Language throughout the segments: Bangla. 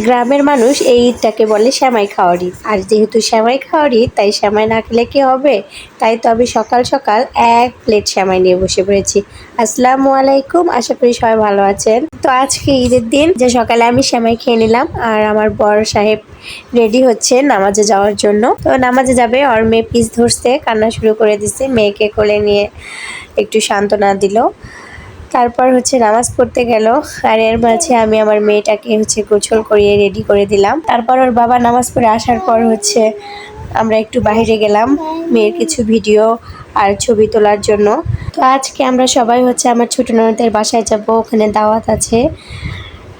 গ্রামের মানুষ এই ঈদটাকে বলে সেমাই খাওয়ার ঈদ। আর যেহেতু সেমাই খাওয়ার ঈদ, তাই সেমাই না খেলে কি হবে? তাই তো আমি সকাল সকাল 1 প্লেট সেমাই নিয়ে বসে পড়েছি। আসসালামু আলাইকুম, আশা করি সবাই ভালো আছেন। তো আজকে ঈদের দিন, যে সকালে আমি সেমাই খেয়ে নিলাম আর আমার বড় সাহেব রেডি হচ্ছে নামাজে যাওয়ার জন্য। তো নামাজে যাবে, আর মেয়ে পিস ধরছে, কান্না শুরু করে দিচ্ছে। মেয়েকে কোলে নিয়ে একটু সান্ত্বনা দিল। তারপর নামাজ পড়তে গেল, আর এর মাঝে আমি আমার মেয়েটাকে গোসল করিয়ে রেডি করে দিলাম। তারপর ওর বাবা নামাজ পড়ে আসার পর আমরা একটু বাইরে গেলাম মেয়ের কিছু ভিডিও আর ছবি তোলার জন্য। তো আজকে আমরা সবাই আমার ছোট ননদের বাসায় যাব, ওখানে দাওয়াত আছে।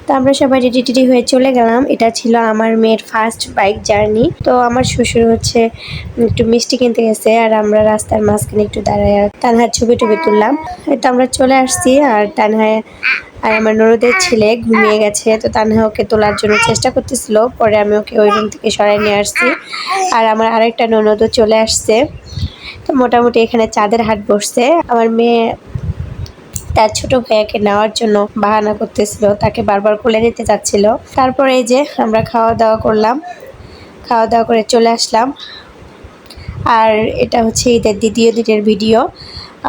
তো আমরা সবাই রেডি হয়ে চলে গেলাম। এটা ছিল আমার মেয়ের ফার্স্ট বাইক জার্নি। তো আমার শ্বশুর একটু মিষ্টি কিনতে গেছে, আর আমরা রাস্তার মাঝখানে একটু দাঁড়ায় তানহার ছবি টবি তুললাম। তো আমরা চলে আসছি, আর তানহায় আর আমার ননদের ছেলে ঘুমিয়ে গেছে। তো তানহা ওকে তোলার জন্য চেষ্টা করতেছিল, পরে আমি ওকে ওই রুম থেকে সরাই নিয়ে আসছি। আর আমার আরেকটা ননদও চলে আসছে। তো মোটামুটি এখানে চাঁদের হাট বসছে। আমার মেয়ে তার ছোট ভাইয়াকে নেওয়ার জন্য বাহানা করতেছিল, তাকে বারবার কোলে নিতে চাচ্ছিল। তারপর এই যে আমরা খাওয়া দাওয়া করলাম, খাওয়া দাওয়া করে চলে আসলাম। আর এটা ঈদের দ্বিতীয় দিনের ভিডিও।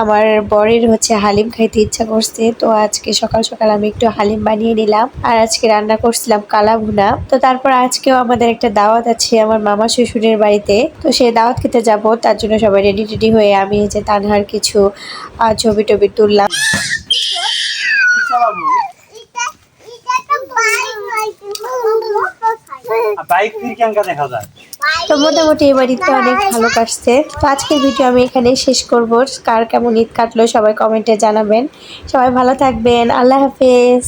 আমার বরের হালিম খাইতে ইচ্ছা করছে, তো আজকে সকাল সকাল আমি একটু হালিম বানিয়ে নিলাম। আর আজকে রান্না করছিলাম কালা ভুনা। তো তারপর আজকেও আমাদের একটা দাওয়াত আছে আমার মামা শ্বশুরের বাড়িতে। তো সেই দাওয়াত খেতে যাব, তার জন্য সবাই রেডি হয়ে আমি তানহার কিছু ছবি টবি তুললাম। তো মোটামুটি এবার ঈদটা অনেক ভালো কাটছে। তো আজকের ভিডিও আমি এখানেই শেষ করব। কার কেমন ঈদ কাটলো সবাই কমেন্টে জানাবেন। সবাই ভালো থাকবেন, আল্লাহ হাফেজ।